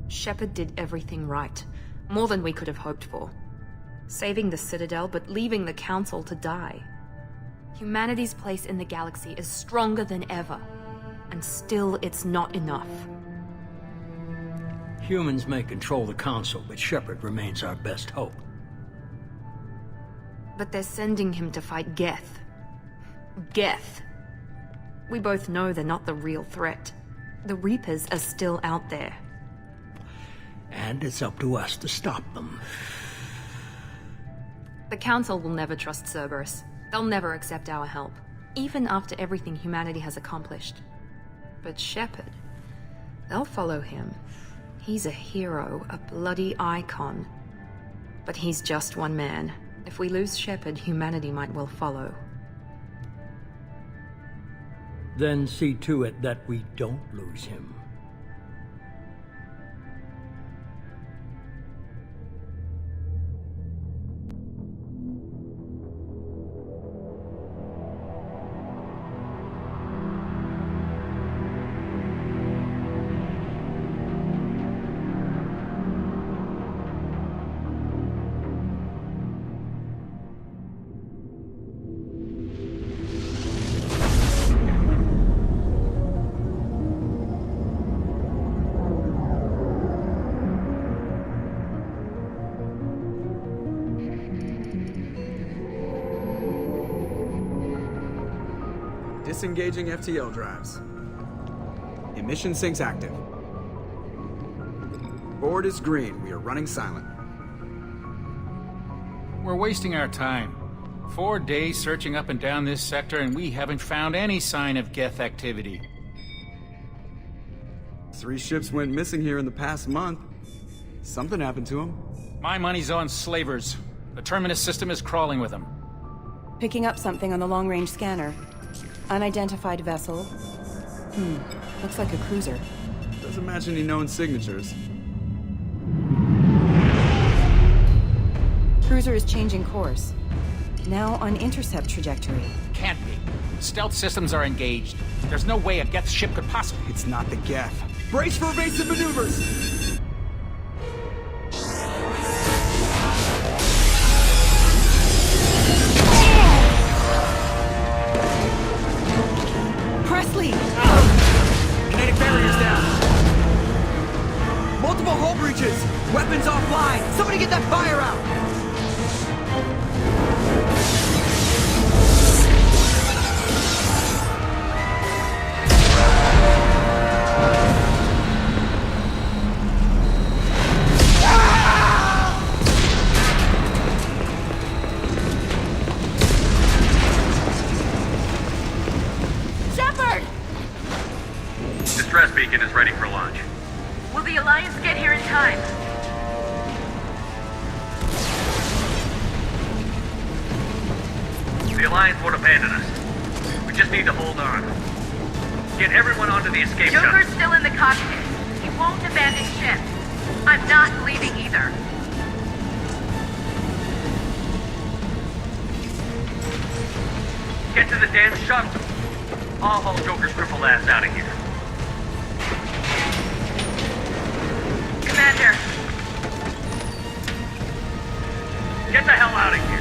Shepard did everything right. More than we could have hoped for. Saving the Citadel, but leaving the Council to die. Humanity's place in the galaxy is stronger than ever. And still, it's not enough. Humans may control the Council, but Shepard remains our best hope. But they're sending him to fight Geth. Geth. We both know they're not the real threat. The Reapers are still out there. And it's up to us to stop them. The Council will never trust Cerberus. They'll never accept our help, even after everything humanity has accomplished. But Shepard, they'll follow him. He's a hero, a bloody icon. But he's just one man. If we lose Shepard, humanity might well follow. Then see to it that we don't lose him. Disengaging FTL drives. Emission sinks active. Board is green. We are running silent. We're wasting our time. 4 days searching up and down this sector, and we haven't found any sign of Geth activity. 3 ships went missing here in the past month. Something happened to them. My money's on slavers. The Terminus system is crawling with them. Picking up something on the long-range scanner. Unidentified vessel. Looks like a cruiser. Doesn't match any known signatures. Cruiser is changing course. Now on intercept trajectory. Can't be. Stealth systems are engaged. There's no way a Geth ship could possibly... It's not the Geth. Brace for evasive maneuvers! Presley! Kinetic barriers down! Multiple hull breaches! Weapons offline! Somebody get that fire out! Distress beacon is ready for launch. Will the Alliance get here in time? The Alliance won't abandon us. We just need to hold on. Get everyone onto the escape shuttle. Joker's still in the cockpit. He won't abandon ship. I'm not leaving either. Get to the damn shuttle. I'll haul Joker's crippled ass out of here. Commander, Get the hell out of here.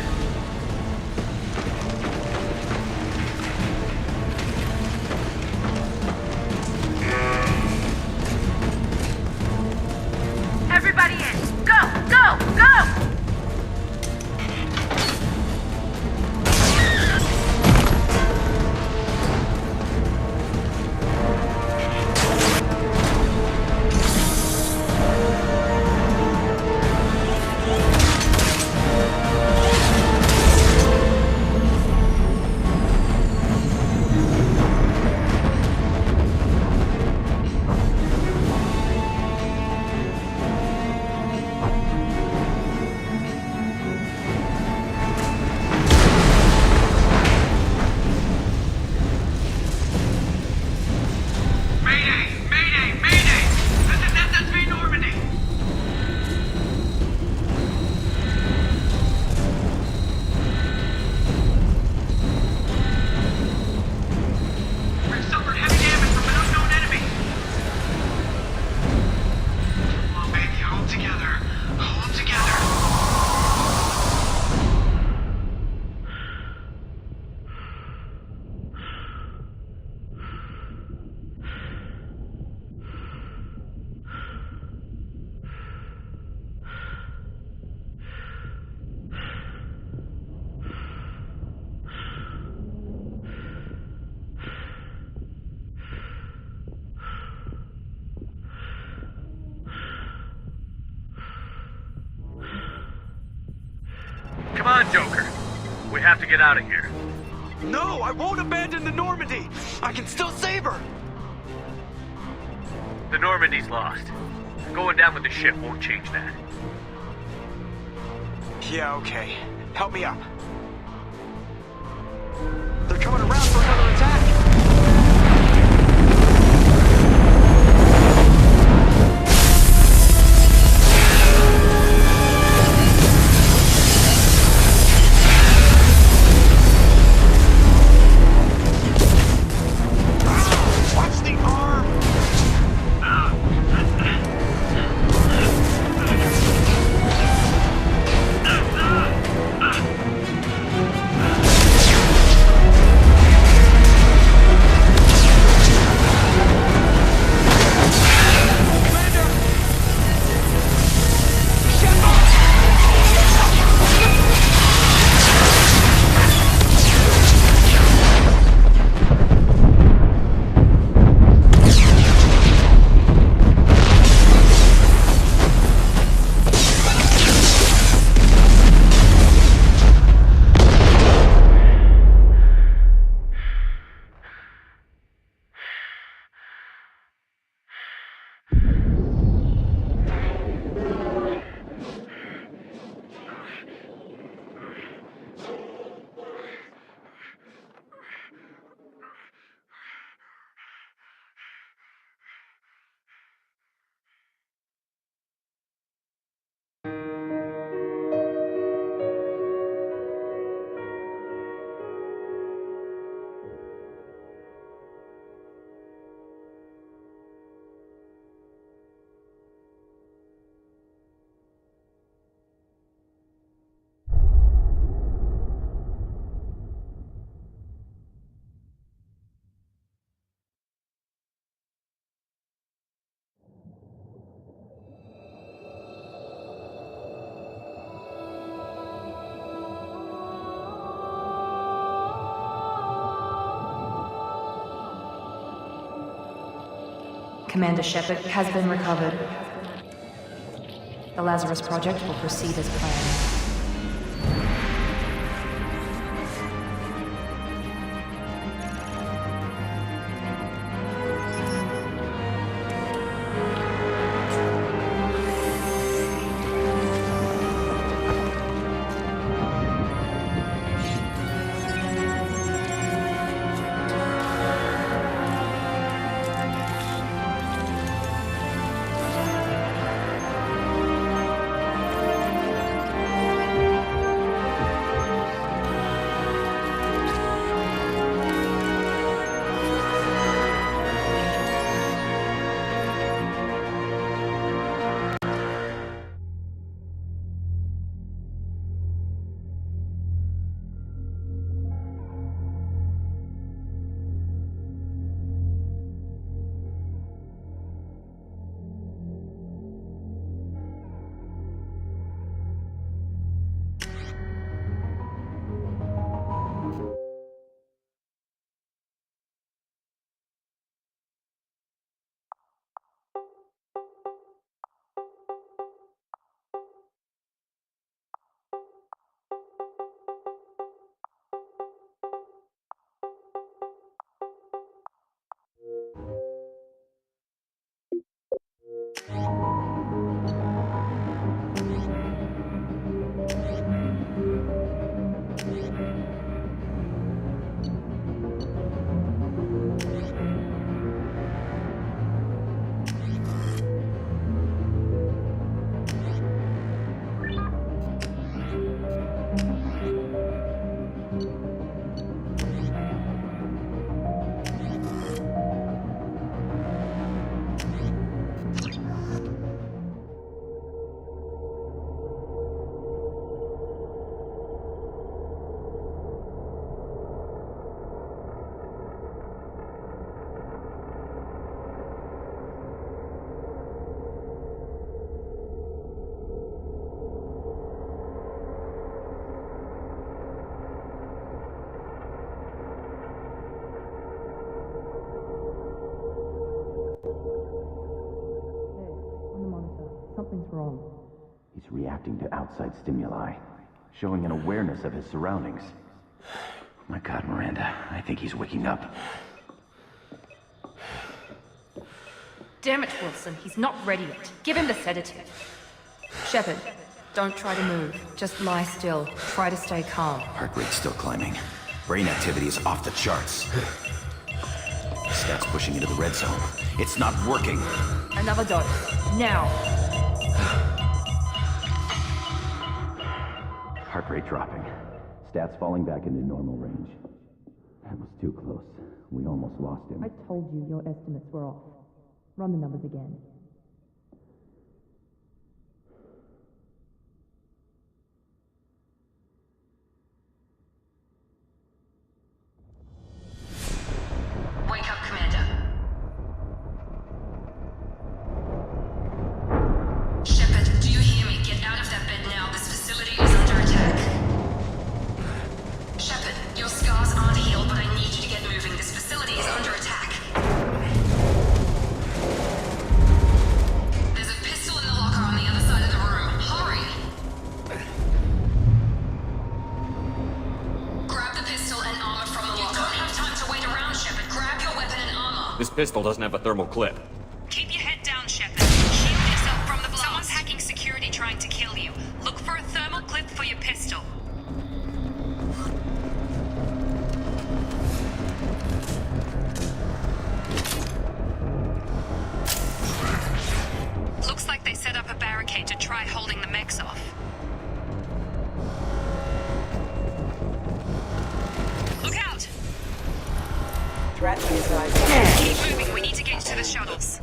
on, Joker. We have to get out of here. No, I won't abandon the Normandy. I can still save her. The Normandy's lost. Going down with the ship won't change that. Yeah, okay. Help me up. They're coming around for another attack. Commander Shepard has been recovered. The Lazarus Project will proceed as planned. Something's wrong. He's reacting to outside stimuli. showing an awareness of his surroundings. Oh my God, Miranda, I think he's waking up. Damn it, Wilson. He's not ready yet. Give him the sedative. Shepard, don't try to move. Just lie still. Try to stay calm. Heart rate's still climbing. Brain activity is off the charts. Stats pushing into the red zone. It's not working. Another dose. Now. Heart rate dropping. Stats falling back into normal range. That was too close. We almost lost him. I told you your estimates were off. Run the numbers again. Wake up, Commander. Shepard, do you hear me? Get out of that bed now. This facility is under attack. Shepard, your scars aren't healed, but I need you to get moving. This facility is under attack. There's a pistol in the locker on the other side of the room. Hurry! Grab the pistol and armor from the locker. You don't have time to wait around, Shepard. Grab your weapon and armor. This pistol doesn't have a thermal clip. Keep your head down, Shepard. Shield yourself from the blast. Someone's hacking security trying to kill you. Look for a thermal clip for your pistol. Looks like they set up a barricade to try holding the mechs off. Look out! Threat neutralized. Keep moving, we need to get to the shuttles.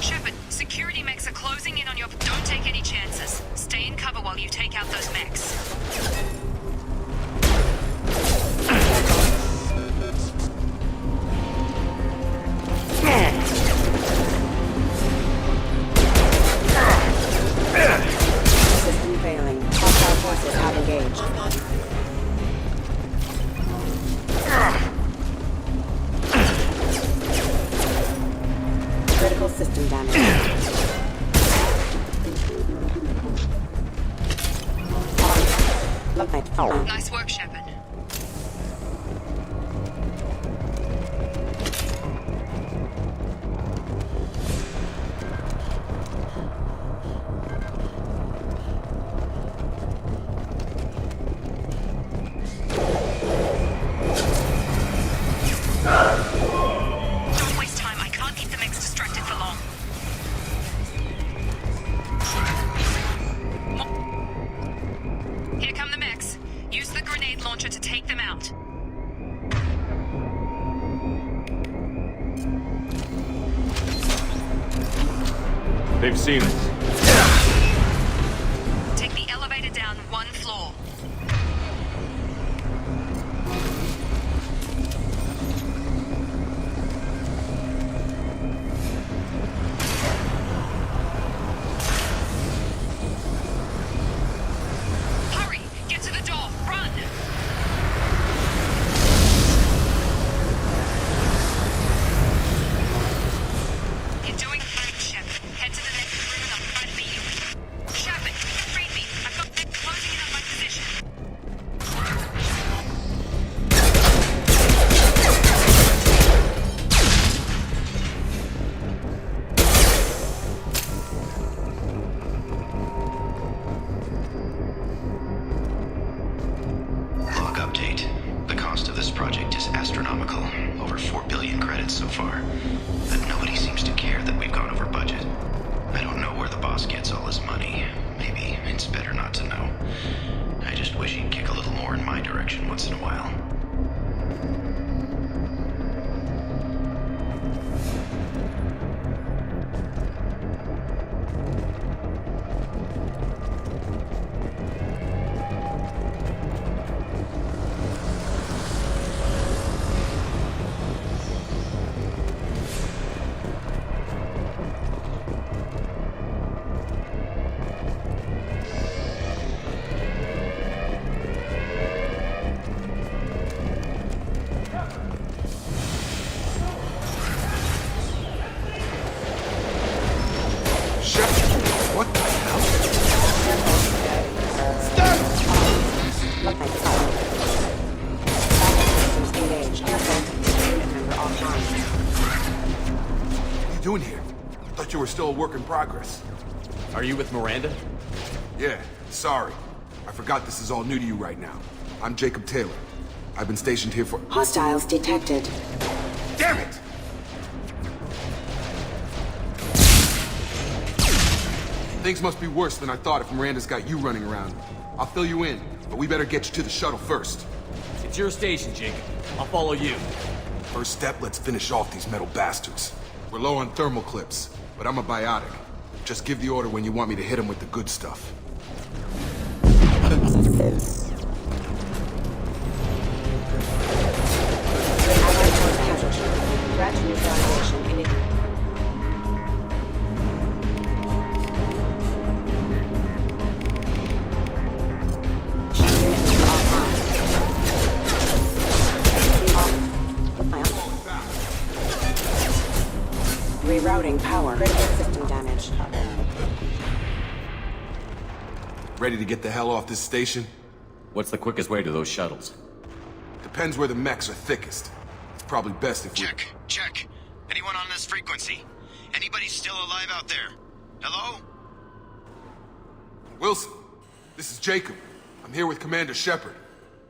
Shepard, security mechs are closing in on your... Don't take any chances. Stay in cover while you take out those mechs. System failing. Hostile forces out engaged. Critical system damage. Nice work, Shepard. Don't waste time. I can't keep the mechs distracted for long. Here come the mechs. Use the grenade launcher to take them out. They've seen us. Take the elevator down one floor. Hurry! Get to the door! Run! You're doing great, Shepard. Head to the next room and I'll try to beat you. doing here? Thought you were still a work in progress. Are you with Miranda? Yeah, sorry. I forgot this is all new to you right now. I'm Jacob Taylor. I've been stationed here for— Hostiles detected. Damn it! Things must be worse than I thought if Miranda's got you running around. I'll fill you in, but we better get you to the shuttle first. It's your station, Jacob. I'll follow you. First step, let's finish off these metal bastards. We're low on thermal clips, but I'm a biotic. Just give the order when you want me to hit them with the good stuff. Rerouting power. Critical system damage. Ready to get the hell off this station? What's the quickest way to those shuttles? Depends where the mechs are thickest. It's probably best if we— Check. Anyone on this frequency? Anybody still alive out there? Hello? Wilson, this is Jacob. I'm here with Commander Shepard.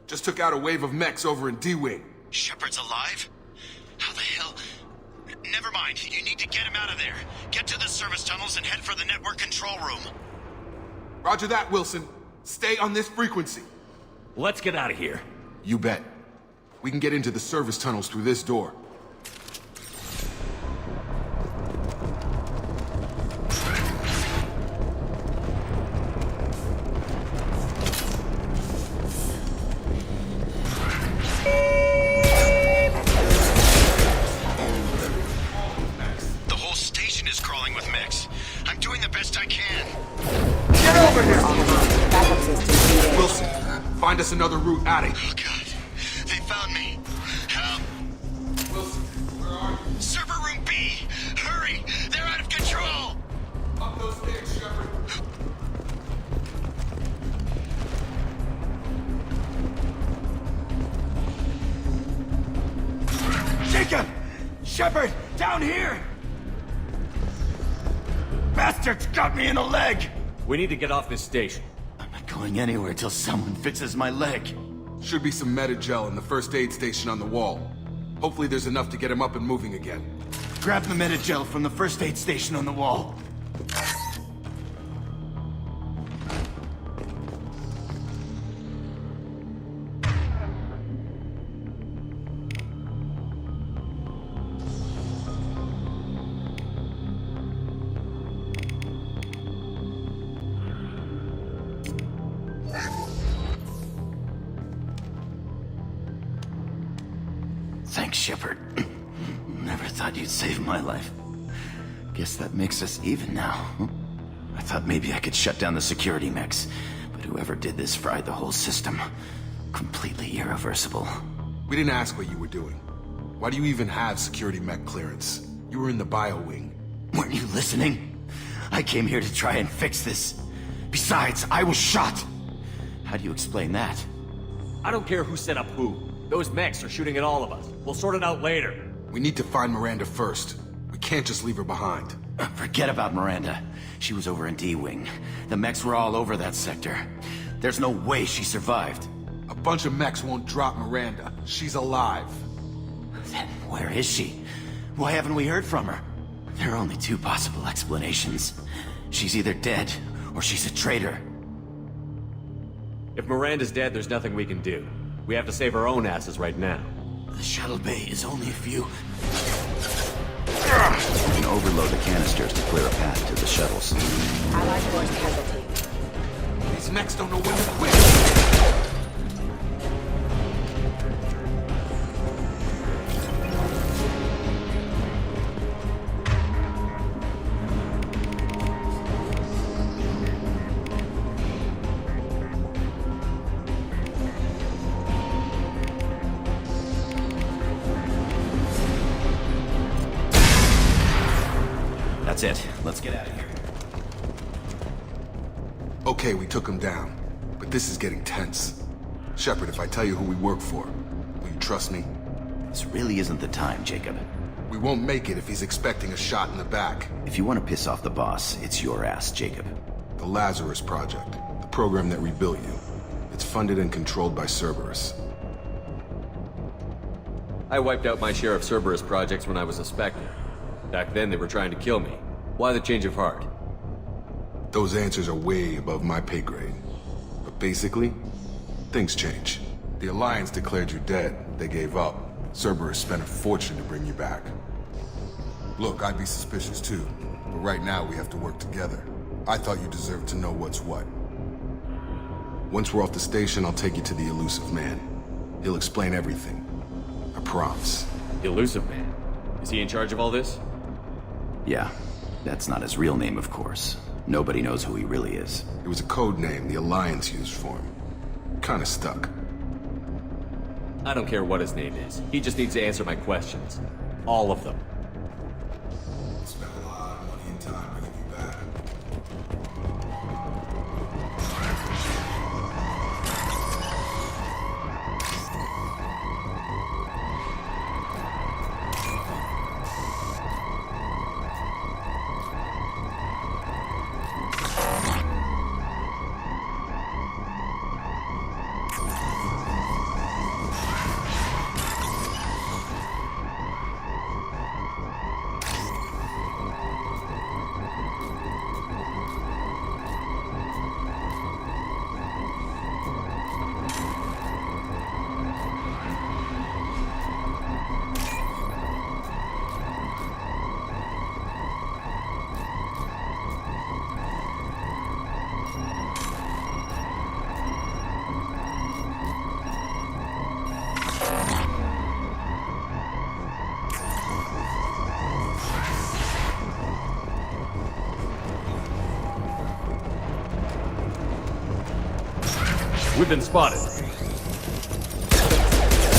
Just took out a wave of mechs over in D-Wing. Shepard's alive? How the hell? Never mind. You need to get him out of there. Get to the service tunnels and head for the network control room. Roger that, Wilson. Stay on this frequency. Let's get out of here. You bet. We can get into the service tunnels through this door. The whole station is crawling with mechs. I'm doing the best I can. Get over here! Backup system. Wilson, find us another route out of here. Oh, God. They found me. Help! Wilson, where are you? Server room B! Hurry! They're out of control! Up those stairs, Shepard. Jacob! Shepard! Down here! Bastards got me in the leg! We need to get off this station. I'm not going anywhere till someone fixes my leg. Should be some Medi-gel in the first aid station on the wall. Hopefully there's enough to get him up and moving again. Grab the Medi-gel from the first aid station on the wall. Thanks, Shepard. Never thought you'd save my life. Guess that makes us even now. I thought maybe I could shut down the security mechs, but whoever did this fried the whole system. Completely irreversible. We didn't ask what you were doing. Why do you even have security mech clearance? You were in the bio wing. Weren't you listening? I came here to try and fix this. Besides, I was shot. How do you explain that? I don't care who set up who. Those mechs are shooting at all of us. We'll sort it out later. We need to find Miranda first. We can't just leave her behind. Forget about Miranda. She was over in D-Wing. The mechs were all over that sector. There's no way she survived. A bunch of mechs won't drop Miranda. She's alive. Then where is she? Why haven't we heard from her? There are only two possible explanations. She's either dead, or she's a traitor. If Miranda's dead, there's nothing we can do. We have to save our own asses right now. The shuttle bay is only a few... We can overload the canisters to clear a path to the shuttles. Allied force casualty. These mechs don't know when to quit. That's it. Let's get out of here. Okay, we took him down. But this is getting tense. Shepard, if I tell you who we work for, will you trust me? This really isn't the time, Jacob. We won't make it if he's expecting a shot in the back. If you want to piss off the boss, it's your ass, Jacob. The Lazarus Project, the program that rebuilt you. It's funded and controlled by Cerberus. I wiped out my share of Cerberus projects when I was a Spectre. Back then, they were trying to kill me. Why the change of heart? Those answers are way above my pay grade. But basically, things change. The Alliance declared you dead. They gave up. Cerberus spent a fortune to bring you back. Look, I'd be suspicious too. But right now, we have to work together. I thought you deserved to know what's what. Once we're off the station, I'll take you to the Elusive Man. He'll explain everything. I promise. The Elusive Man. Is he in charge of all this? Yeah, that's not his real name, of course. Nobody knows who he really is. It was a code name the Alliance used for him. Kinda stuck. I don't care what his name is. He just needs to answer my questions. All of them. Spent a lot of money and time bringing you back. We've been spotted.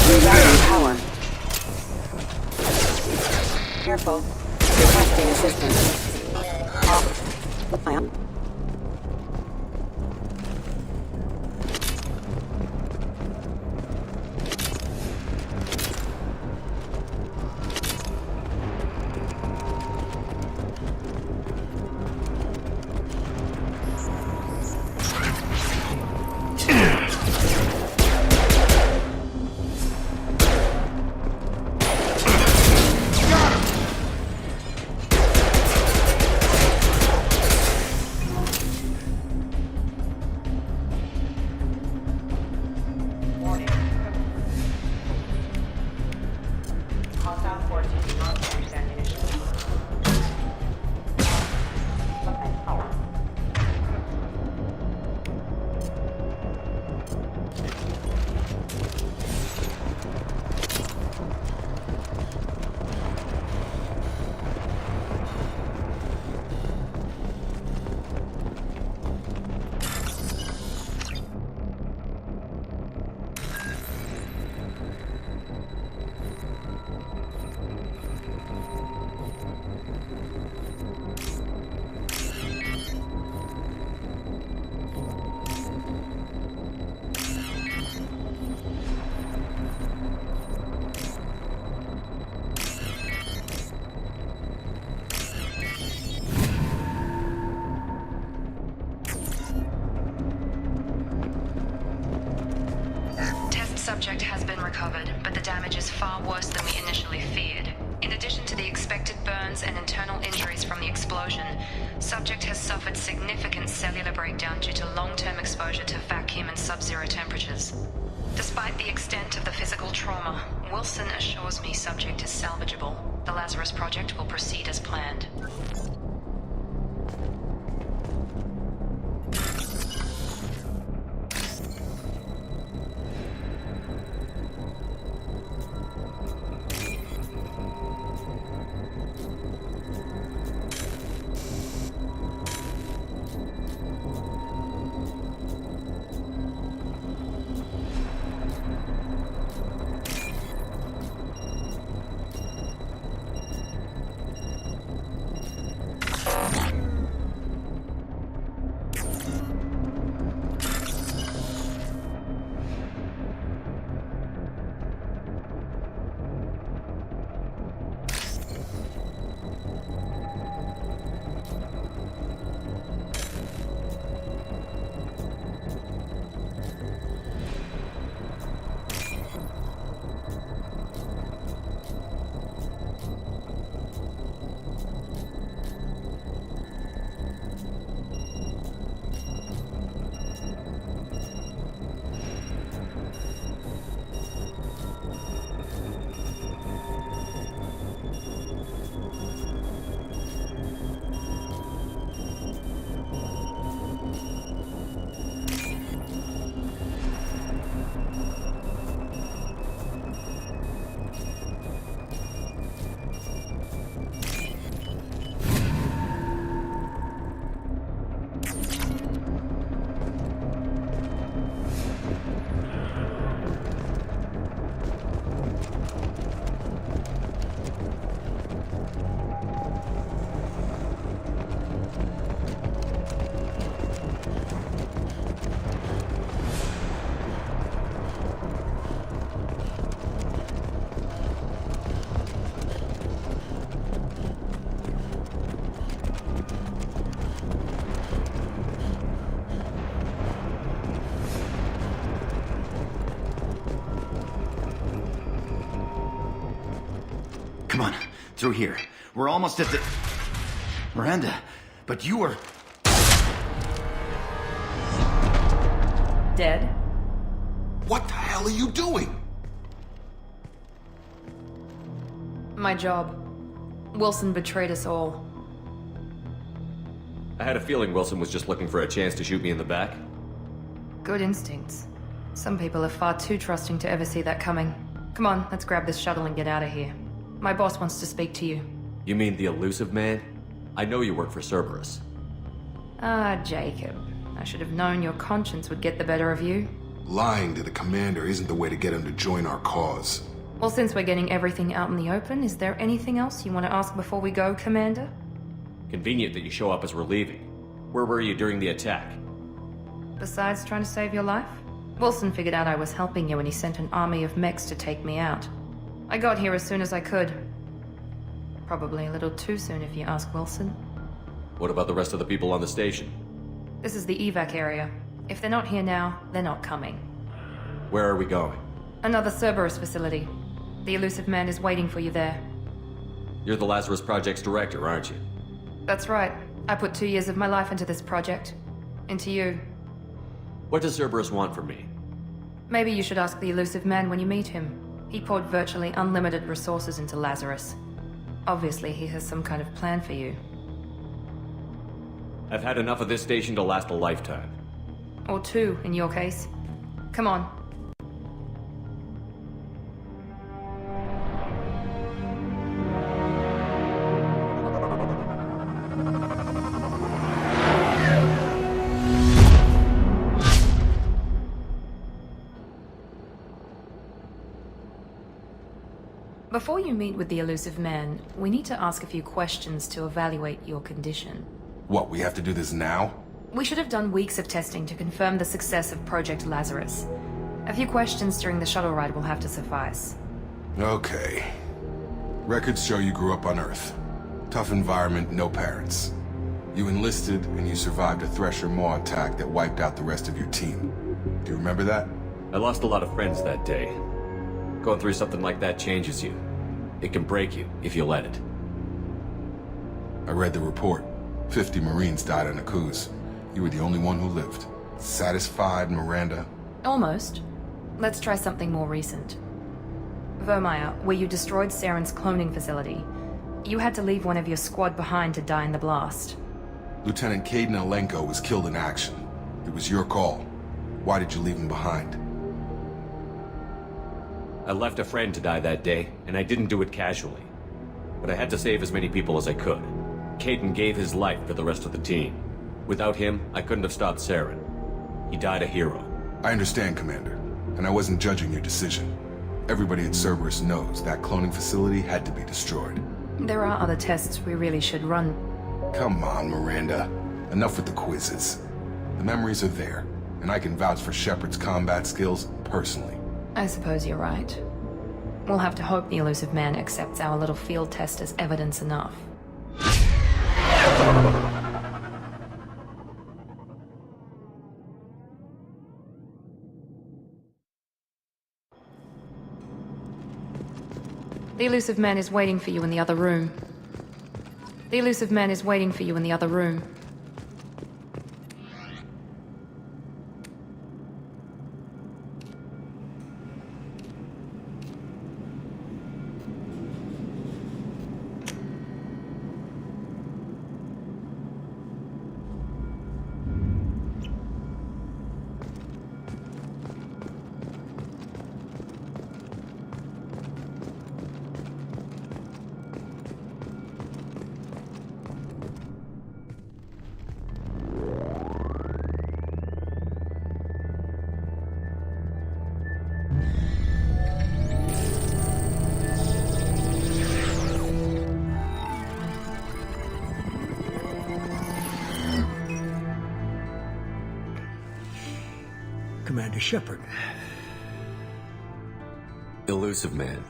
Rerouting power. Careful. Requesting assistance. Subject has been recovered, but the damage is far worse than we initially feared. In addition to the expected burns and internal injuries from the explosion, subject has suffered significant cellular breakdown due to long-term exposure to vacuum and sub-zero temperatures. Despite the extent of the physical trauma, Wilson assures me subject is salvageable. The Lazarus Project will proceed as planned. Through here. We're almost at the... Miranda, but you were... Dead? What the hell are you doing? My job. Wilson betrayed us all. I had a feeling Wilson was just looking for a chance to shoot me in the back. Good instincts. Some people are far too trusting to ever see that coming. Come on, let's grab this shuttle and get out of here. My boss wants to speak to you. You mean the elusive man? I know you work for Cerberus. Ah, Jacob. I should have known your conscience would get the better of you. Lying to the commander isn't the way to get him to join our cause. Well, since we're getting everything out in the open, is there anything else you want to ask before we go, Commander? Convenient that you show up as we're leaving. Where were you during the attack? Besides trying to save your life? Wilson figured out I was helping you when he sent an army of mechs to take me out. I got here as soon as I could. Probably a little too soon if you ask Wilson. What about the rest of the people on the station? This is the evac area. If they're not here now, they're not coming. Where are we going? Another Cerberus facility. The elusive man is waiting for you there. You're the Lazarus Project's director, aren't you? That's right. I put 2 years of my life into this project. Into you. What does Cerberus want from me? Maybe you should ask the elusive man when you meet him. He poured virtually unlimited resources into Lazarus. Obviously, he has some kind of plan for you. I've had enough of this station to last a lifetime. Or 2, in your case. Come on. Before you meet with the elusive man, we need to ask a few questions to evaluate your condition. What, we have to do this now? We should have done weeks of testing to confirm the success of Project Lazarus. A few questions during the shuttle ride will have to suffice. Okay. Records show you grew up on Earth. Tough environment, no parents. You enlisted and you survived a Thresher Maw attack that wiped out the rest of your team. Do you remember that? I lost a lot of friends that day. Going through something like that changes you. It can break you if you let it. I read the report. 50 Marines died on Akuz. You were the only one who lived. Satisfied, Miranda? Almost. Let's try something more recent. Vermeer, where you destroyed Saren's cloning facility. You had to leave one of your squad behind to die in the blast. Lieutenant Kaidan Alenko was killed in action. It was your call. Why did you leave him behind? I left a friend to die that day, and I didn't do it casually. But I had to save as many people as I could. Kaidan gave his life for the rest of the team. Without him, I couldn't have stopped Saren. He died a hero. I understand, Commander, and I wasn't judging your decision. Everybody at Cerberus knows that cloning facility had to be destroyed. There are other tests we really should run. Come on, Miranda. Enough with the quizzes. The memories are there, and I can vouch for Shepard's combat skills personally. I suppose you're right. We'll have to hope the elusive man accepts our little field test as evidence enough. The elusive man is waiting for you in the other room. The elusive man is waiting for you in the other room. Commander Shepard. Elusive man.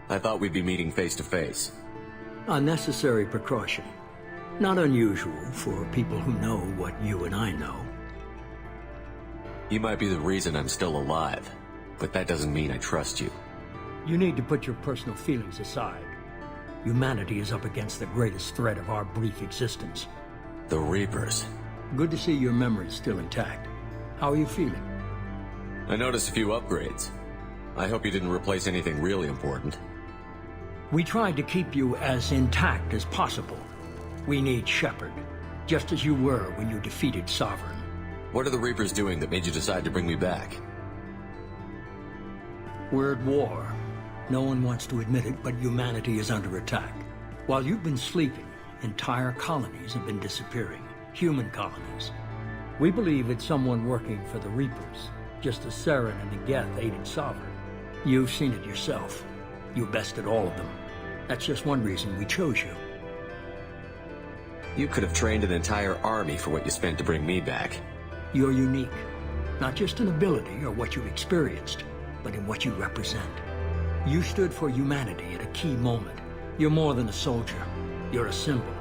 I thought we'd be meeting face to face. A necessary precaution. Not unusual for people who know what you and I know. You might be the reason I'm still alive, but that doesn't mean I trust you. You need to put your personal feelings aside. Humanity is up against the greatest threat of our brief existence. The Reapers. Good to see your memory's still intact. How are you feeling? I noticed a few upgrades. I hope you didn't replace anything really important. We tried to keep you as intact as possible. We need Shepard, just as you were when you defeated Sovereign. What are the Reapers doing that made you decide to bring me back? We're at war. No one wants to admit it, but humanity is under attack. While you've been sleeping, entire colonies have been disappearing. Human colonies. We believe it's someone working for the Reapers, just as Saren and the Geth aided Sovereign. You've seen it yourself. You bested all of them. That's just one reason we chose you. You could have trained an entire army for what you spent to bring me back. You're unique. Not just in ability or what you've experienced, but in what you represent. You stood for humanity at a key moment. You're more than a soldier. You're a symbol.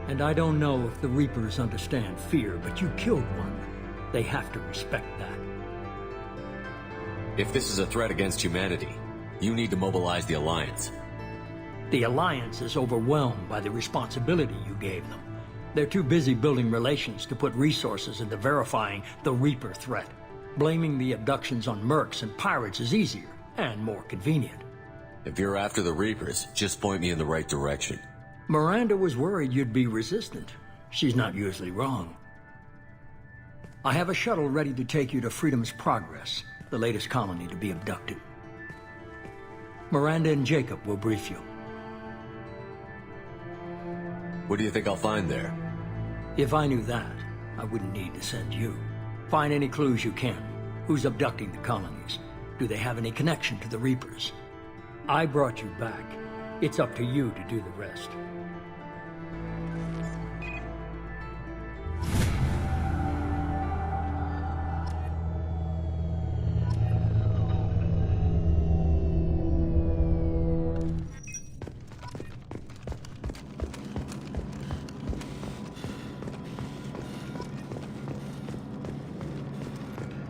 And I don't know if the Reapers understand fear, but you killed one. They have to respect that. If this is a threat against humanity, you need to mobilize the Alliance. The Alliance is overwhelmed by the responsibility you gave them. They're too busy building relations to put resources into verifying the Reaper threat. Blaming the abductions on mercs and pirates is easier and more convenient. If you're after the Reapers, just point me in the right direction. Miranda was worried you'd be resistant. She's not usually wrong. I have a shuttle ready to take you to Freedom's Progress, the latest colony to be abducted. Miranda and Jacob will brief you. What do you think I'll find there? If I knew that, I wouldn't need to send you. Find any clues you can. Who's abducting the colonies? Do they have any connection to the Reapers? I brought you back. It's up to you to do the rest.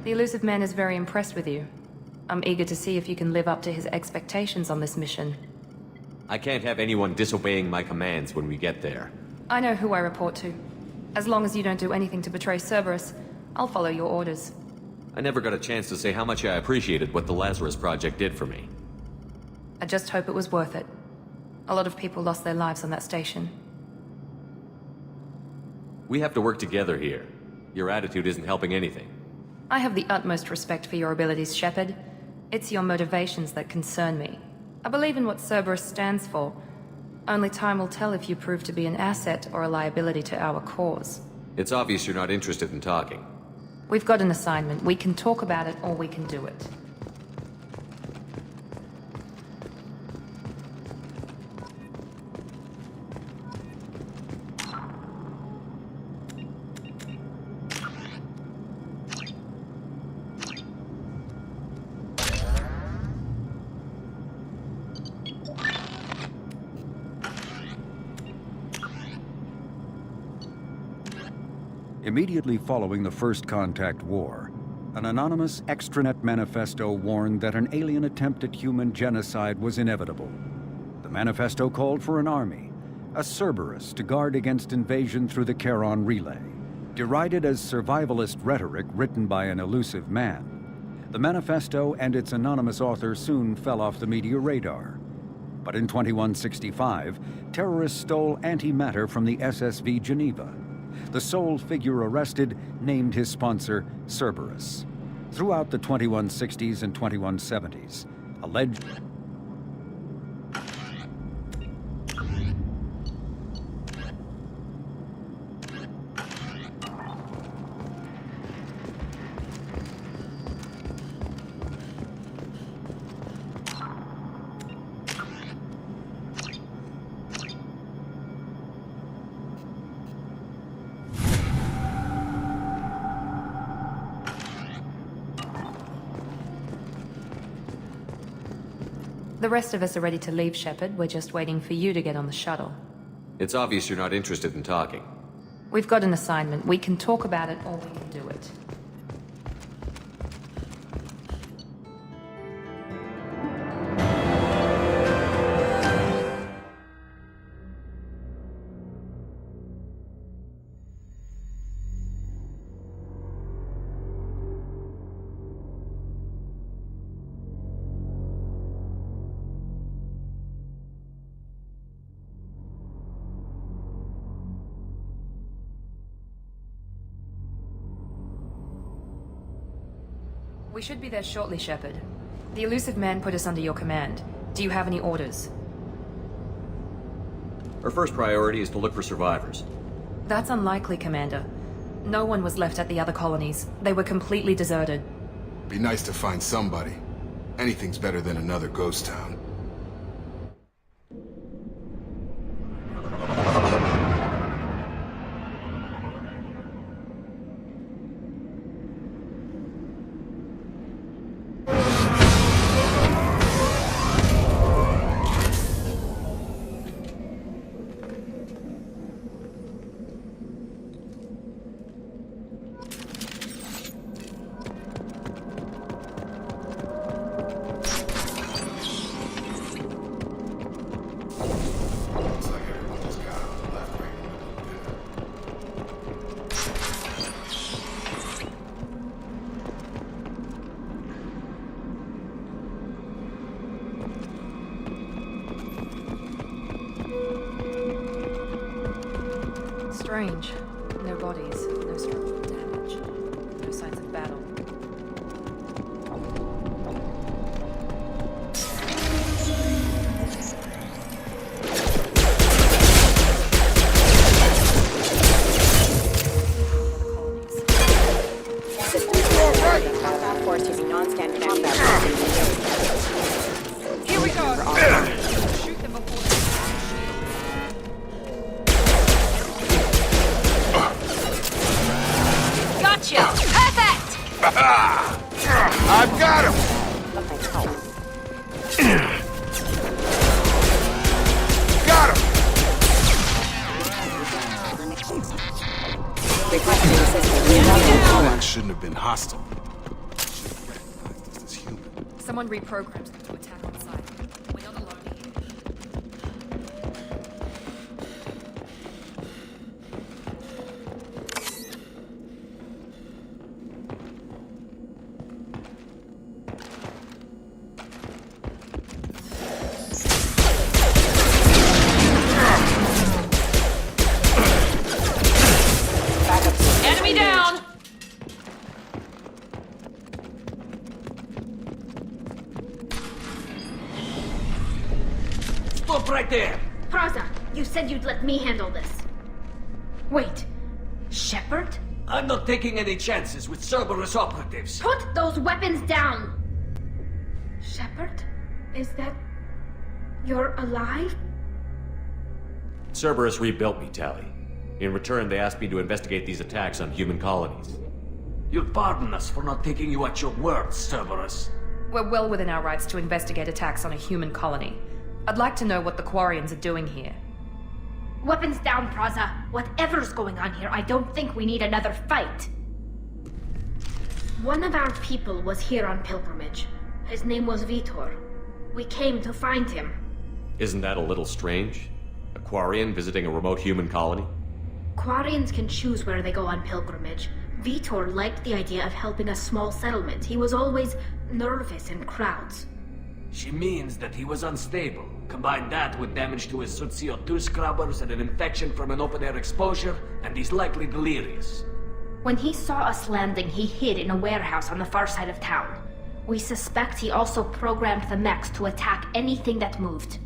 The Elusive Man is very impressed with you. I'm eager to see if you can live up to his expectations on this mission. I can't have anyone disobeying my commands when we get there. I know who I report to. As long as you don't do anything to betray Cerberus, I'll follow your orders. I never got a chance to say how much I appreciated what the Lazarus Project did for me. I just hope it was worth it. A lot of people lost their lives on that station. We have to work together here. Your attitude isn't helping anything. I have the utmost respect for your abilities, Shepard. It's your motivations that concern me. I believe in what Cerberus stands for. Only time will tell if you prove to be an asset or a liability to our cause. It's obvious you're not interested in talking. We've got an assignment. We can talk about it or we can do it. Immediately following the First Contact War, an anonymous extranet manifesto warned that an alien attempt at human genocide was inevitable. The manifesto called for an army, a Cerberus, to guard against invasion through the Charon Relay. Derided as survivalist rhetoric written by an elusive man, the manifesto and its anonymous author soon fell off the media radar. But in 2165, terrorists stole antimatter from the SSV Geneva. The sole figure arrested named his sponsor Cerberus. Throughout the 2160s and 2170s, alleged... The rest of us are ready to leave, Shepard. We're just waiting for you to get on the shuttle. It's obvious you're not interested in talking. We've got an assignment. We can talk about it or we can do it. We should be there shortly, Shepard. The elusive man put us under your command. Do you have any orders? Our first priority is to look for survivors. That's unlikely, Commander. No one was left at the other colonies. They were completely deserted. Be nice to find somebody. Anything's better than another ghost town. Strange. No bodies, no structural damage, no signs of battle. Here we go! Shoot them before they Gotcha! Perfect! I've got him! Got him! That shouldn't have been hostile. Someone reprogrammed them to attack on sight. We're not alone here. Enemy down! Stop right there! Praza, you said you'd let me handle this. Wait, Shepard? I'm not taking any chances with Cerberus operatives. Put those weapons down! Shepard? Is that... you're alive? Cerberus rebuilt me, Tali. In return, they asked me to investigate these attacks on human colonies. You'll pardon us for not taking you at your word, Cerberus. We're well within our rights to investigate attacks on a human colony. I'd like to know what the Quarians are doing here. Weapons down, Praza. Whatever's going on here, I don't think we need another fight. One of our people was here on pilgrimage. His name was Vitor. We came to find him. Isn't that a little strange? A Quarian visiting a remote human colony? Quarians can choose where they go on pilgrimage. Vitor liked the idea of helping a small settlement. He was always nervous in crowds. She means that he was unstable. Combine that with damage to his CO2 scrubbers and an infection from an open-air exposure, and he's likely delirious. When he saw us landing, he hid in a warehouse on the far side of town. We suspect he also programmed the mechs to attack anything that moved.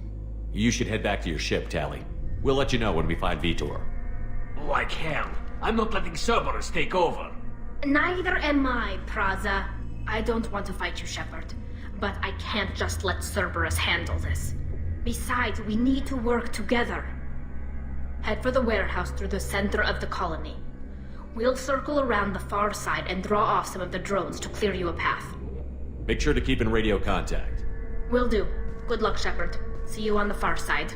You should head back to your ship, Tali. We'll let you know when we find Vitor. Like hell. I'm not letting Cerberus take over. Neither am I, Praza. I don't want to fight you, Shepard. But I can't just let Cerberus handle this. Besides, we need to work together. Head for the warehouse through the center of the colony. We'll circle around the far side and draw off some of the drones to clear you a path. Make sure to keep in radio contact. Will do. Good luck, Shepard. See you on the far side.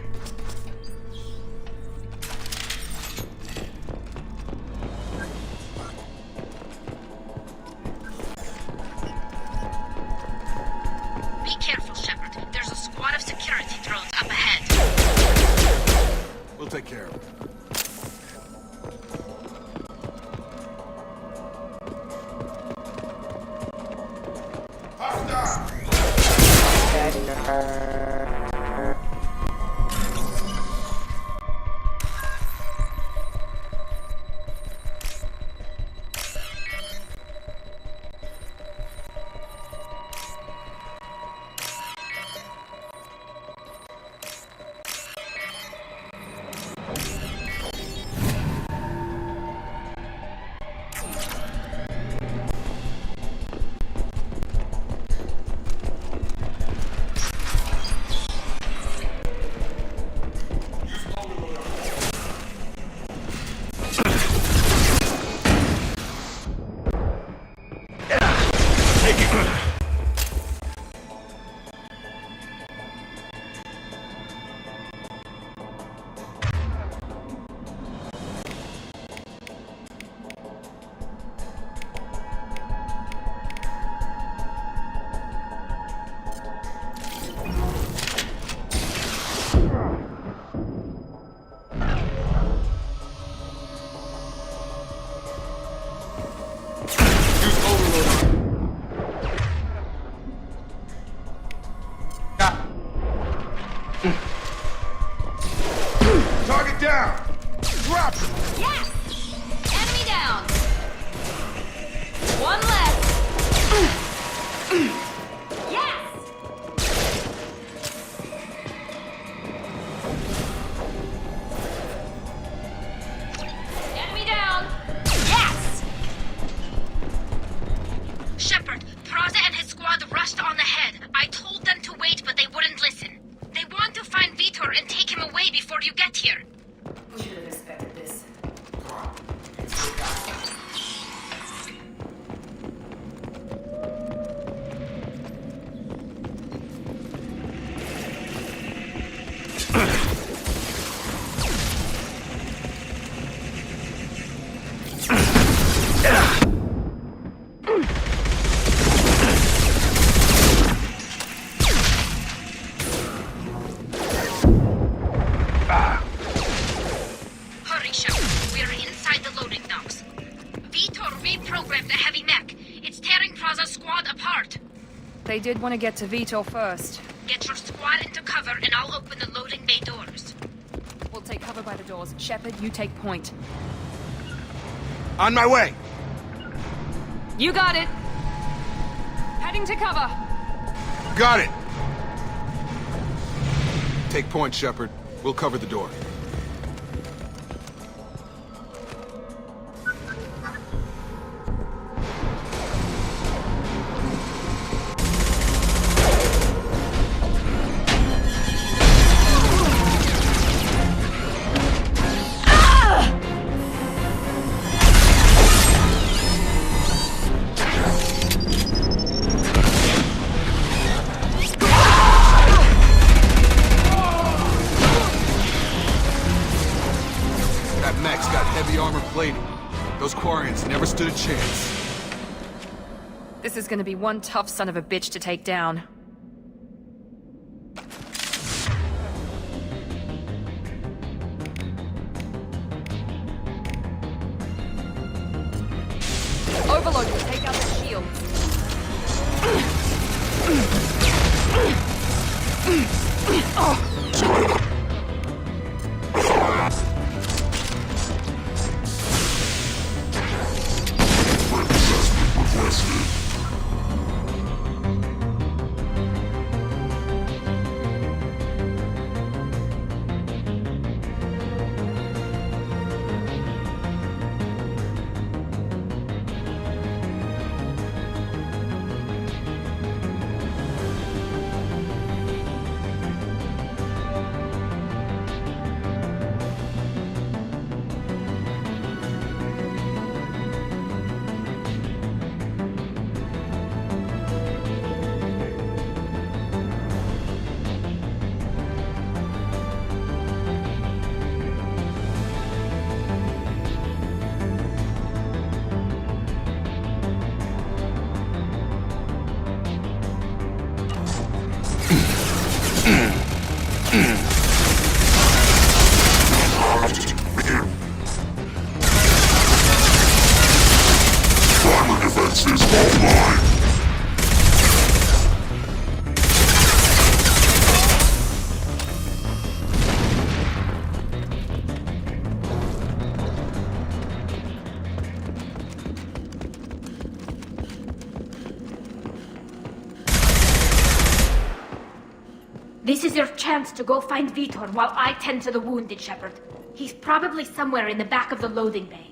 Be careful, Shepard. There's a squad of security drones up ahead. We'll take care of it. inside the loading docks. Vitor reprogrammed the heavy mech. It's tearing Praza's squad apart. They did want to get to Vitor first. Get your squad into cover and I'll open the loading bay doors. We'll take cover by the doors. Shepard, you take point. On my way! You got it! Heading to cover! Got it! Take point, Shepard. We'll cover the door. Those Quarians never stood a chance. This is gonna be one tough son of a bitch to take down. Overload will take out the shield. This is your chance to go find Vitor while I tend to the wounded, Shepard. He's probably somewhere in the back of the loading bay.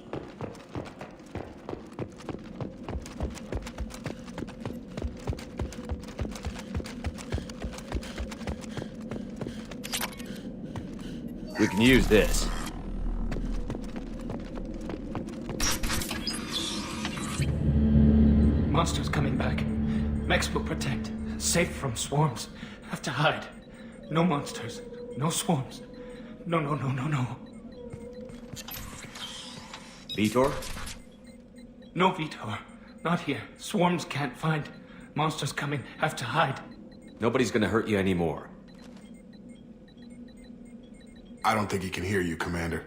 We can use this. Monsters coming back. Mechs will protect. Safe from swarms. Have to hide. No monsters. No swarms. No. Vitor? No Vitor. Not here. Swarms can't find. Monsters coming. Have to hide. Nobody's gonna hurt you anymore. I don't think he can hear you, Commander.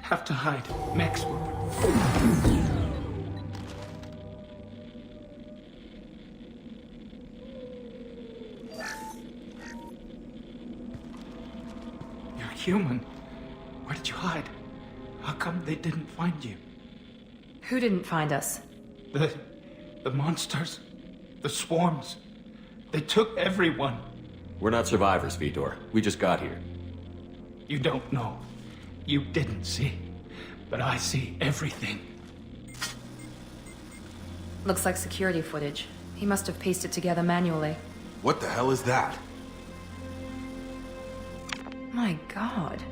Have to hide. Mechs will... You're human. Where did you hide? How come they didn't find you? Who didn't find us? The monsters. The swarms. They took everyone. We're not survivors, Vitor. We just got here. You don't know. You didn't see. But I see everything. Looks like security footage. He must have pieced it together manually. What the hell is that? My god.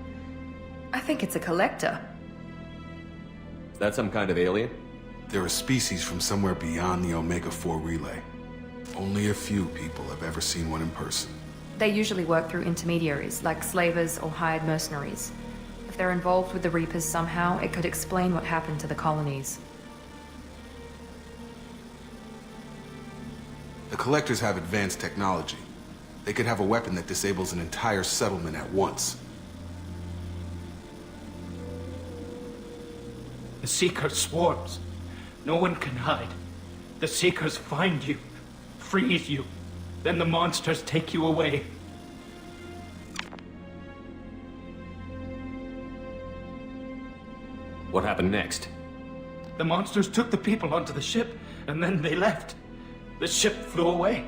I think it's a collector. Is that some kind of alien? They're a species from somewhere beyond the Omega-4 relay. Only a few people have ever seen one in person. They usually work through intermediaries, like slavers or hired mercenaries. If they're involved with the Reapers somehow, it could explain what happened to the colonies. The Collectors have advanced technology. They could have a weapon that disables an entire settlement at once. The Seeker swarms. No one can hide. The Seekers find you, freeze you, then the monsters take you away. What happened next? The monsters took the people onto the ship, and then they left. The ship flew away.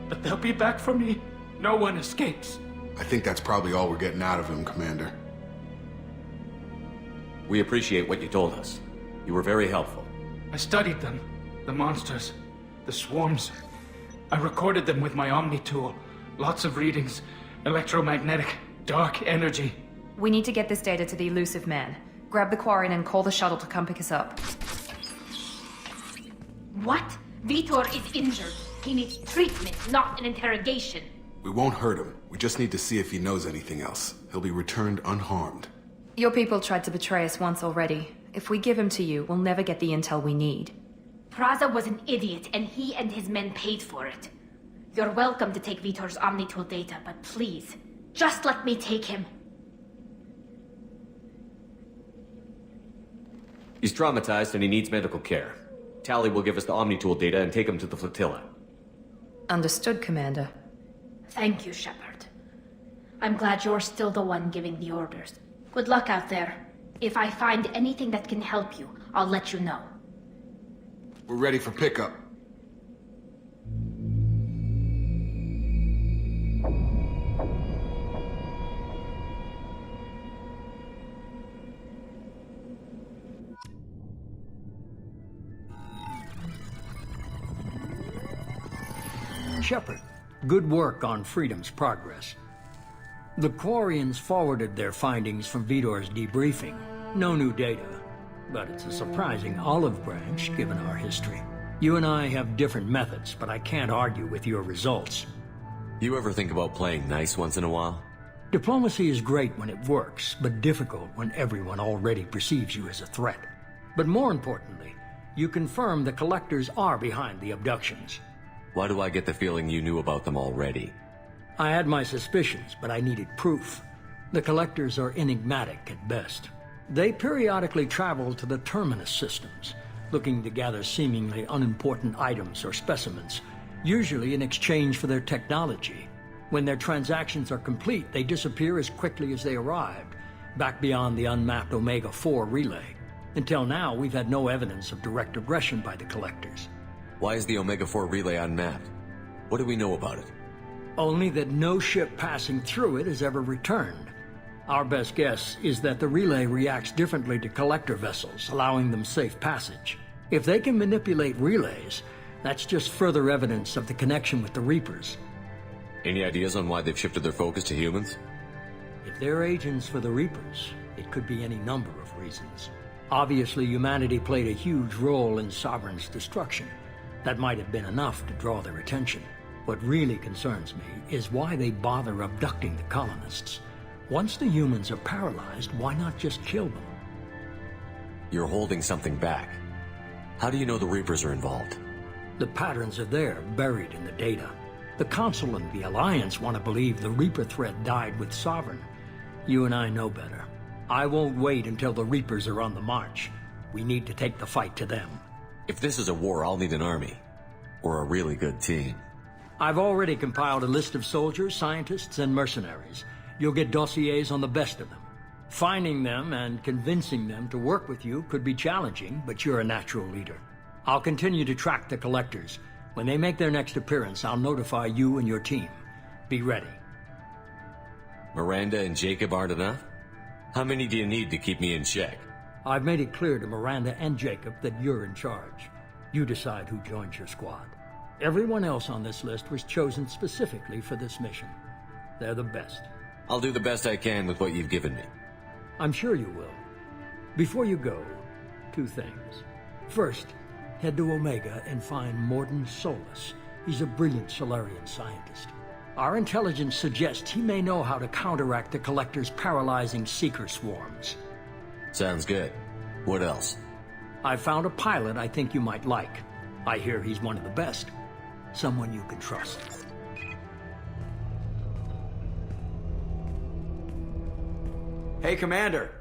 But they'll be back for me. No one escapes. I think that's probably all we're getting out of him, Commander. We appreciate what you told us. You were very helpful. I studied them. The monsters. The swarms. I recorded them with my Omni tool. Lots of readings. Electromagnetic. Dark energy. We need to get this data to the Elusive Man. Grab the Quarian and call the shuttle to come pick us up. What? Vitor is injured. He needs treatment, not an interrogation. We won't hurt him. We just need to see if he knows anything else. He'll be returned unharmed. Your people tried to betray us once already. If we give him to you, we'll never get the intel we need. Praza was an idiot, and he and his men paid for it. You're welcome to take Vitor's Omnitool data, but please, just let me take him. He's traumatized and he needs medical care. Tali will give us the Omnitool data and take him to the flotilla. Understood, Commander. Thank you, Shepard. I'm glad you're still the one giving the orders. Good luck out there. If I find anything that can help you, I'll let you know. We're ready for pickup. Shepard, good work on Freedom's progress. The Quarians forwarded their findings from Vitor's debriefing. No new data, but it's a surprising olive branch given our history. You and I have different methods, but I can't argue with your results. You ever think about playing nice once in a while? Diplomacy is great when it works, but difficult when everyone already perceives you as a threat. But more importantly, you confirm the Collectors are behind the abductions. Why do I get the feeling you knew about them already? I had my suspicions, but I needed proof. The Collectors are enigmatic at best. They periodically travel to the Terminus systems, looking to gather seemingly unimportant items or specimens, usually in exchange for their technology. When their transactions are complete, they disappear as quickly as they arrived, back beyond the unmapped Omega-4 relay. Until now, we've had no evidence of direct aggression by the Collectors. Why is the Omega-4 relay unmapped? What do we know about it? Only that no ship passing through it has ever returned. Our best guess is that the relay reacts differently to Collector vessels, allowing them safe passage. If they can manipulate relays, that's just further evidence of the connection with the Reapers. Any ideas on why they've shifted their focus to humans? If they're agents for the Reapers, it could be any number of reasons. Obviously, humanity played a huge role in Sovereign's destruction. That might have been enough to draw their attention. What really concerns me is why they bother abducting the colonists. Once the humans are paralyzed, why not just kill them? You're holding something back. How do you know the Reapers are involved? The patterns are there, buried in the data. The Council and the Alliance want to believe the Reaper threat died with Sovereign. You and I know better. I won't wait until the Reapers are on the march. We need to take the fight to them. If this is a war, I'll need an army. Or a really good team. I've already compiled a list of soldiers, scientists, and mercenaries. You'll get dossiers on the best of them. Finding them and convincing them to work with you could be challenging, but you're a natural leader. I'll continue to track the Collectors. When they make their next appearance, I'll notify you and your team. Be ready. Miranda and Jacob aren't enough? How many do you need to keep me in check? I've made it clear to Miranda and Jacob that you're in charge. You decide who joins your squad. Everyone else on this list was chosen specifically for this mission. They're the best. I'll do the best I can with what you've given me. I'm sure you will. Before you go, 2 things. First, head to Omega and find Mordin Solus. He's a brilliant Solarian scientist. Our intelligence suggests he may know how to counteract the Collector's paralyzing Seeker swarms. Sounds good. What else? I found a pilot I think you might like. I hear he's one of the best. Someone you can trust. Hey, Commander.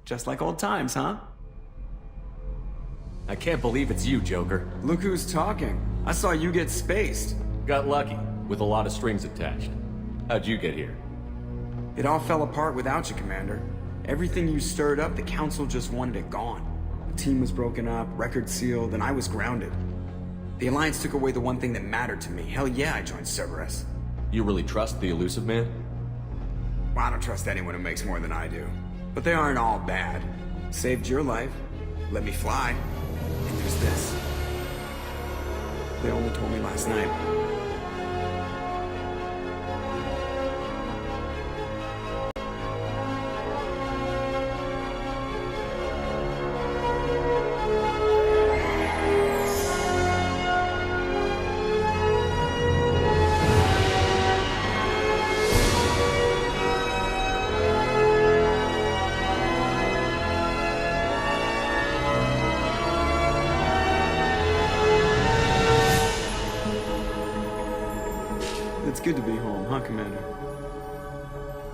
Just like old times, huh? I can't believe it's you, Joker. Look who's talking. I saw you get spaced. Got lucky, with a lot of strings attached. How'd you get here? It all fell apart without you, Commander. Everything you stirred up, the Council just wanted it gone. The team was broken up, record sealed, and I was grounded. The Alliance took away the one thing that mattered to me. Hell yeah, I joined Cerberus. You really trust the Illusive Man? Well, I don't trust anyone who makes more than I do. But they aren't all bad. Saved your life, let me fly, and there's this. They only told me last night. It's good to be home, huh, Commander?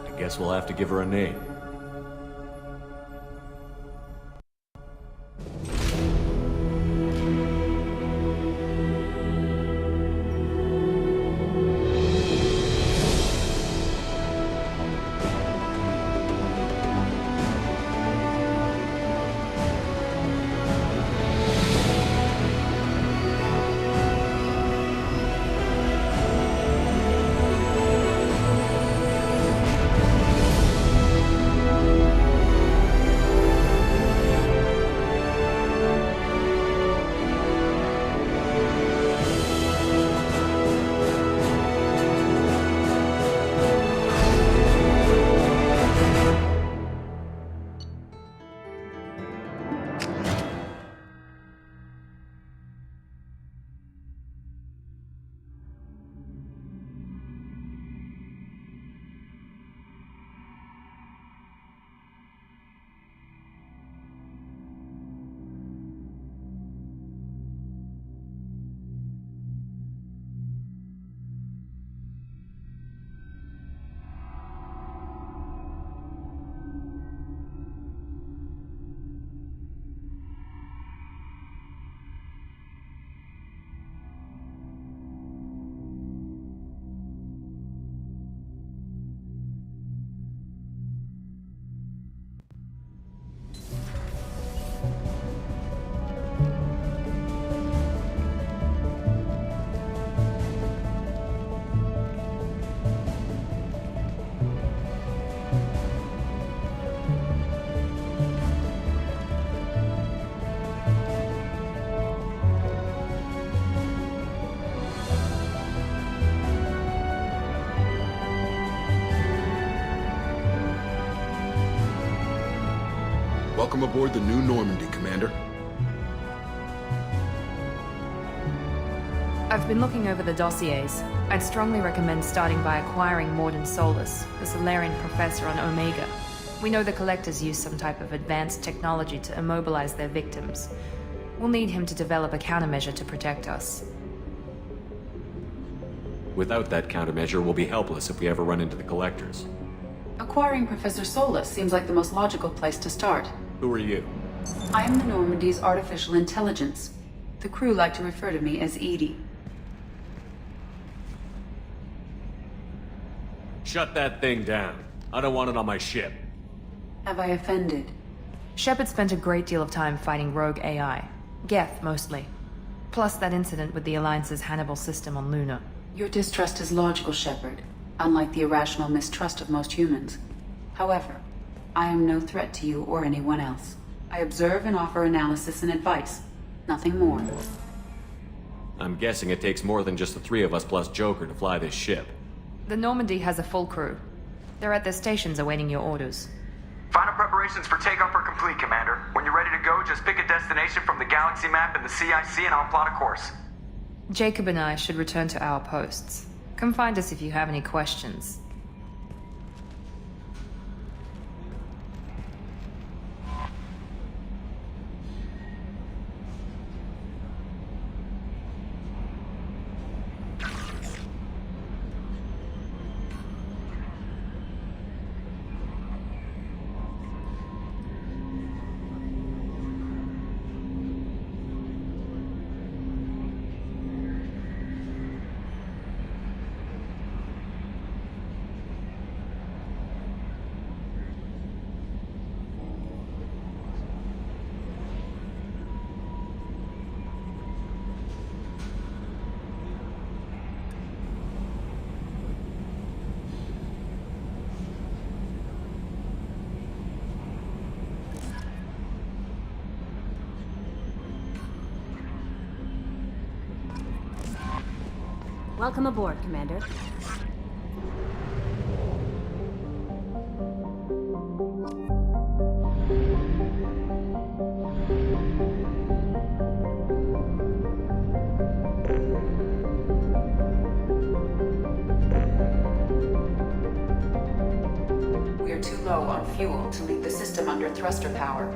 I guess we'll have to give her a name. Welcome aboard the new Normandy, Commander. I've been looking over the dossiers. I'd strongly recommend starting by acquiring Mordin Solus, the Solarian professor on Omega. We know the Collectors use some type of advanced technology to immobilize their victims. We'll need him to develop a countermeasure to protect us. Without that countermeasure, we'll be helpless if we ever run into the Collectors. Acquiring Professor Solus seems like the most logical place to start. Who are you? I am the Normandy's artificial intelligence. The crew like to refer to me as Edie. Shut that thing down. I don't want it on my ship. Have I offended? Shepard spent a great deal of time fighting rogue AI. Geth, mostly. Plus that incident with the Alliance's Hannibal system on Luna. Your distrust is logical, Shepard, unlike the irrational mistrust of most humans. However, I am no threat to you or anyone else. I observe and offer analysis and advice. Nothing more. I'm guessing it takes more than just the three of us plus Joker to fly this ship. The Normandy has a full crew. They're at their stations awaiting your orders. Final preparations for takeoff are complete, Commander. When you're ready to go, just pick a destination from the galaxy map and the CIC and I'll plot a course. Jacob and I should return to our posts. Come find us if you have any questions. Welcome aboard, Commander. We are too low on fuel to leave the system under thruster power.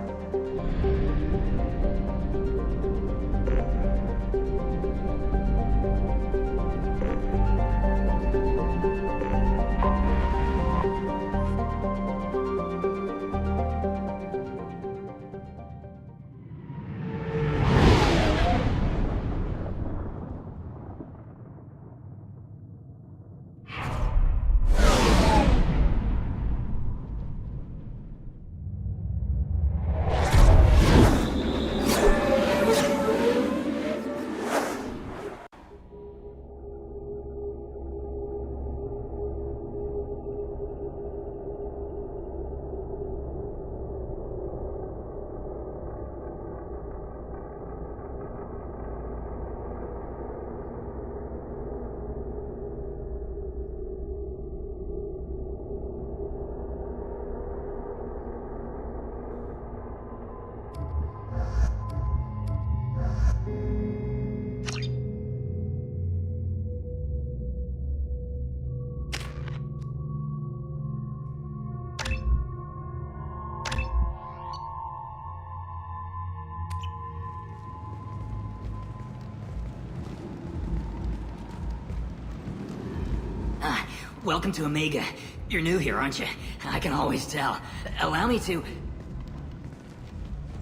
Welcome to Omega. You're new here, aren't you? I can always tell. Allow me to...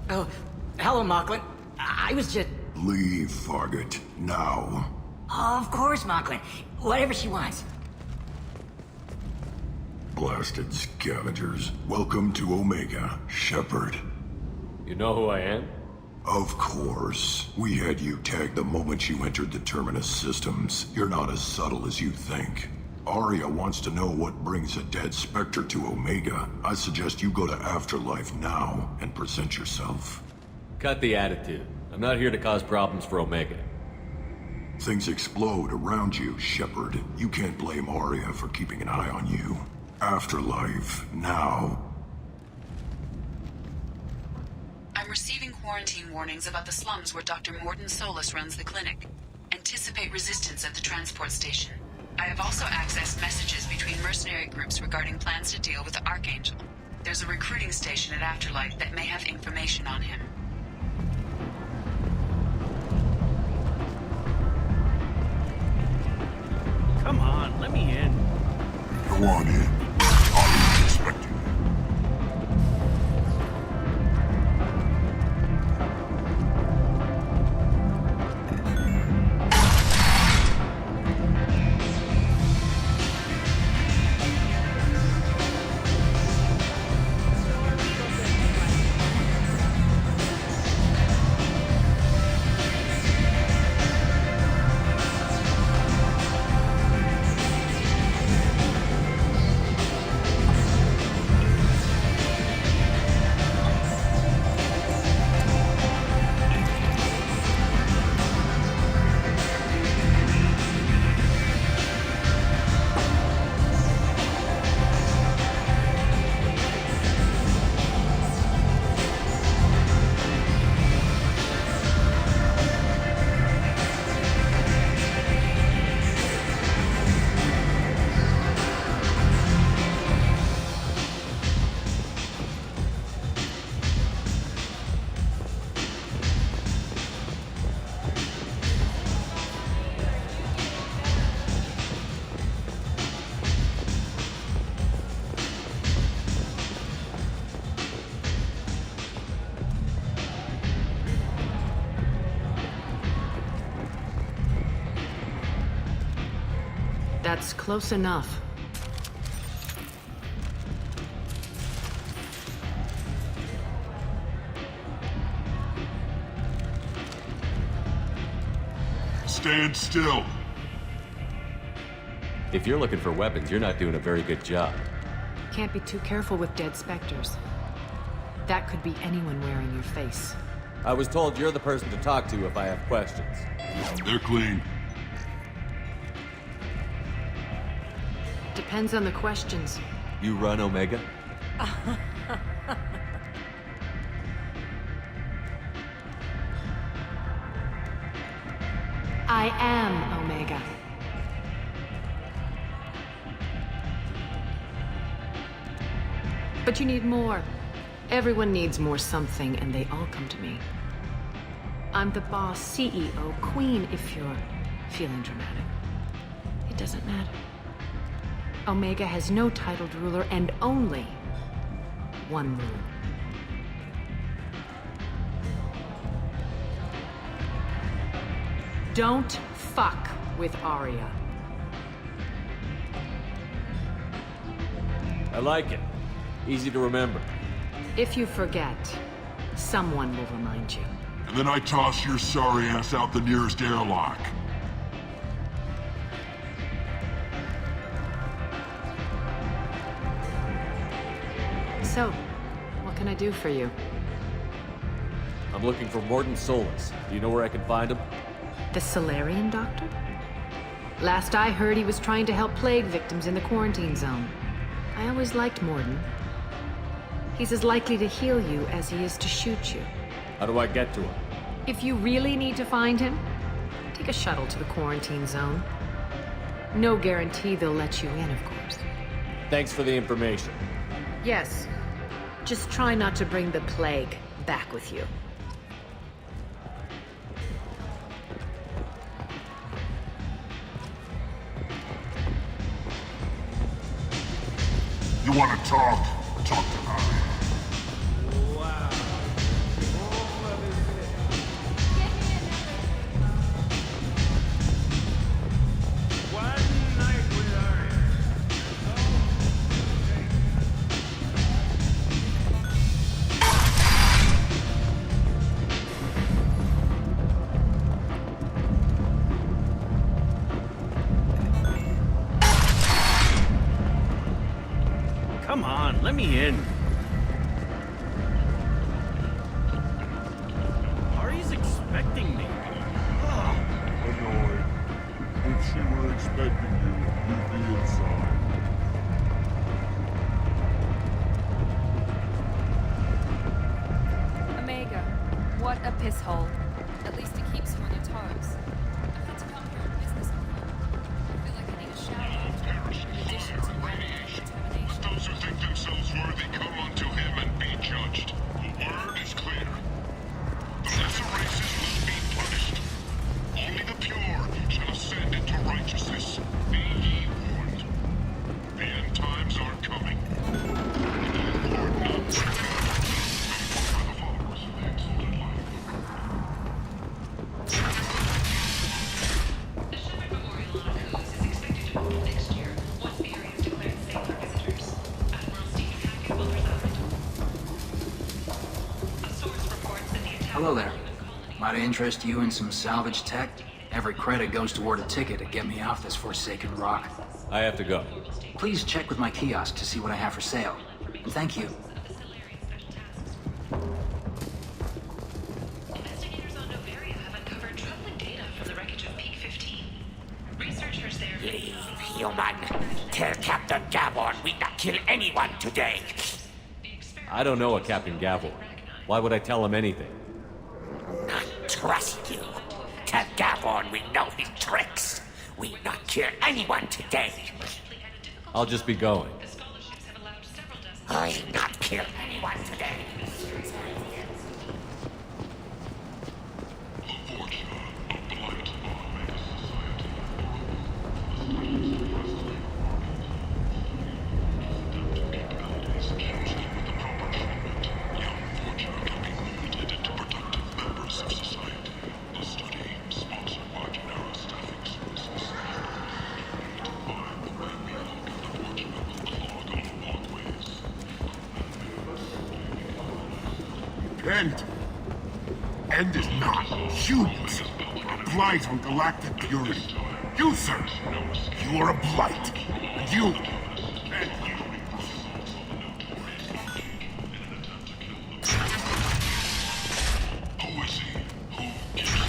Oh, hello, Mocklin. I was just... Leave, Fargate. Now. Oh, of course, Mocklin. Whatever she wants. Blasted scavengers. Welcome to Omega, Shepard. You know who I am? Of course. We had you tagged the moment you entered the Terminus systems. You're not as subtle as you think. Aria wants to know what brings a dead Spectre to Omega. I suggest you go to Afterlife now and present yourself. Cut the attitude. I'm not here to cause problems for Omega. Things explode around you, Shepard. You can't blame Aria for keeping an eye on you. Afterlife, now. I'm receiving quarantine warnings about the slums where Dr. Mordin Solus runs the clinic. Anticipate resistance at the transport station. I have also accessed messages between mercenary groups regarding plans to deal with the Archangel. There's a recruiting station at Afterlife that may have information on him. Come on, let me in. Go on in. I'll expect you. That's close enough. Stand still. If you're looking for weapons, you're not doing a very good job. Can't be too careful with dead specters. That could be anyone wearing your face. I was told you're the person to talk to if I have questions. They're clean. Depends on the questions. You run Omega? I am Omega. But you need more. Everyone needs more something, and they all come to me. I'm the boss, CEO, queen, if you're feeling dramatic. It doesn't matter. Omega has no titled ruler and only one rule. Don't fuck with Arya. I like it. Easy to remember. If you forget, someone will remind you. And then I toss your sorry ass out the nearest airlock. So, what can I do for you? I'm looking for Mordin Solus. Do you know where I can find him? The Solarian doctor? Last I heard, he was trying to help plague victims in the quarantine zone. I always liked Mordin. He's as likely to heal you as he is to shoot you. How do I get to him? If you really need to find him, take a shuttle to the quarantine zone. No guarantee they'll let you in, of course. Thanks for the information. Yes. Just try not to bring the plague back with you. You want to talk? Talk to her. Come on, let me in. Ari's expecting me. Annoyed. If she were expecting you, you'd be inside. Omega, what a piss hole. At least it keeps you on your toes. I've had to come here on business before. I feel like I need a shower. In addition to radiation. Those who think themselves worthy come unto him and be judged. The word is clear. The lesser races will be punished. Only the pure shall ascend into righteousness. Be ye warned. The end times are coming. Lord knows. For the followers of the exalted life. The Shepard Memorial on Akuz is expected to open next year, once the area is declared safe for visitors. Admiral Stephen Hackett will preside. A source reports that the attack... Hello there. Might I interest you in some salvage tech? Every credit goes toward a ticket to get me off this forsaken rock. I have to go. Please check with my kiosk to see what I have for sale. And thank you. Investigators on Noveria have uncovered troubling data from the wreckage of Peak 15. Researchers there... Leave, human. Tell Captain Gavon we not kill anyone today. I don't know a Captain Gavor. Why would I tell him anything? Not trust you. Tell Gavon we know his tricks. We not kill anyone today. I'll just be going. I not kill anyone today. End is not humans. A blight on galactic purity. You, sir, you are a blight. And you. Who is he? Who is he?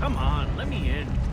Come on, let me in.